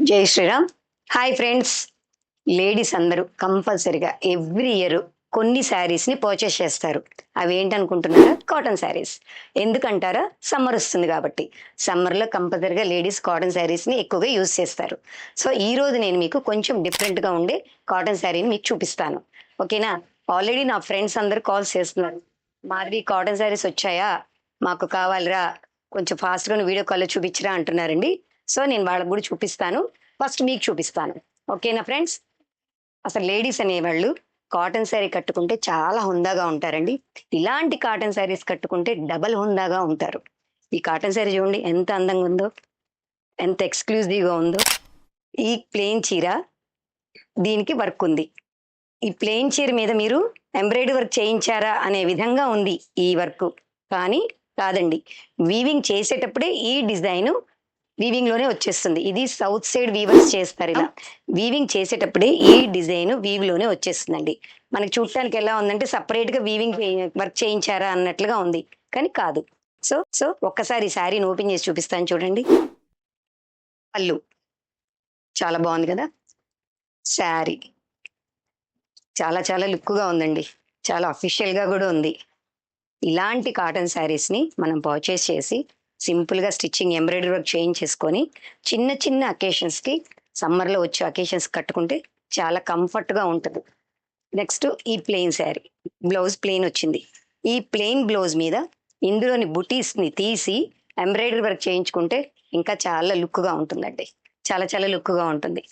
జై Sriram. Hi friends. Ladies అందరూ కంపల్సరిగా ఎవ్రీ ఇయర్ కొన్ని శారీస్ని పర్చేస్ చేస్తారు. అవి ఏంటనుకుంటున్నారా? కాటన్ శారీస్. ఎందుకంటారా? సమ్మర్ వస్తుంది కాబట్టి. సమ్మర్లో కంపల్సరిగా లేడీస్ కాటన్ శారీస్ని ఎక్కువగా యూజ్ చేస్తారు. సో ఈ రోజు నేను మీకు కొంచెం డిఫరెంట్గా ఉండే కాటన్ శారీని మీకు చూపిస్తాను. ఓకేనా? ఆల్రెడీ నా ఫ్రెండ్స్ అందరూ కాల్స్ చేస్తున్నారు. మాది కాటన్ శారీస్ వచ్చాయా, మాకు కావాలిరా, కొంచెం ఫాస్ట్గా వీడియో కాల్లో చూపించరా అంటున్నారండి. సో నేను వాళ్ళకు కూడా చూపిస్తాను. ఫస్ట్ మీకు చూపిస్తాను. ఓకేనా ఫ్రెండ్స్? అసలు లేడీస్ అనేవాళ్ళు కాటన్ శారీ కట్టుకుంటే చాలా హుందాగా ఉంటారండి. ఇలాంటి కాటన్ శారీస్ కట్టుకుంటే డబల్ హుందాగా ఉంటారు. ఈ కాటన్ శారీ చూడండి ఎంత అందంగా ఉందో, ఎంత ఎక్స్క్లూజివ్గా ఉందో. ఈ ప్లెయిన్ చీర, దీనికి వర్క్ ఉంది. ఈ ప్లెయిన్ చీర మీద మీరు ఎంబ్రాయిడరీ వర్క్ చేయించారా అనే విధంగా ఉంది ఈ వర్క్. కానీ కాదండి, వీవింగ్ చేసేటప్పుడే ఈ డిజైన్ వీవింగ్ లోనే వచ్చేస్తుంది. ఇది సౌత్ సైడ్ వీవర్స్ చేస్తారు. ఇలా వీవింగ్ చేసేటప్పుడే ఈ డిజైన్ వీవ్ లోనే వచ్చేస్తుందండి. మనకి చూడటానికి ఎలా ఉందంటే సపరేట్ గా వీవింగ్ వర్క్ చేయించారా అన్నట్లుగా ఉంది, కానీ కాదు. సో సో ఒక్కసారి ఈ శారీని ఓపెన్ చేసి చూపిస్తాను చూడండి. పళ్ళు చాలా బాగుంది కదా. శారీ చాలా చాలా లుక్ గా ఉందండి. చాలా అఫీషియల్ గా కూడా ఉంది. ఇలాంటి కాటన్ శారీస్ ని మనం పర్చేస్ చేసి సింపుల్ గా స్టిచ్చింగ్ ఎంబ్రాయిడరీ వర్క్ చేయించేసుకొని చిన్న చిన్న అకేషన్స్ కి, సమ్మర్ లో వచ్చే అకేషన్స్ కట్టుకుంటే చాలా కంఫర్ట్ గా ఉంటుంది. నెక్స్ట్ ఈ ప్లెయిన్ శారీ, బ్లౌజ్ ప్లెయిన్ వచ్చింది. ఈ ప్లెయిన్ బ్లౌజ్ మీద ఇందులోని బుటీస్ ని తీసి ఎంబ్రాయిడరీ వర్క్ చేయించుకుంటే ఇంకా చాలా లుక్ గా ఉంటుందండి. చాలా చాలా లుక్ గా ఉంటుంది.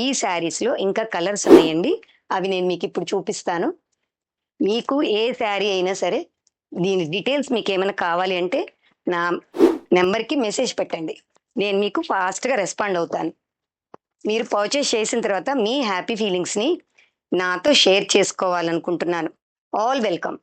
ఈ శారీస్ లో ఇంకా కలర్స్ ఉన్నాయండి, అవి నేను మీకు ఇప్పుడు చూపిస్తాను. మీకు ఏ శారీ అయినా సరే దీని డీటెయిల్స్ మీకు ఏమైనా కావాలి అంటే నా నెంబర్కి మెసేజ్ పెట్టండి, నేను మీకు ఫాస్ట్గా రెస్పాండ్ అవుతాను. మీరు పర్చేస్ చేసిన తర్వాత మీ హ్యాపీ ఫీలింగ్స్ని నాతో షేర్ చేసుకోవాలనుకుంటున్నాను. All welcome.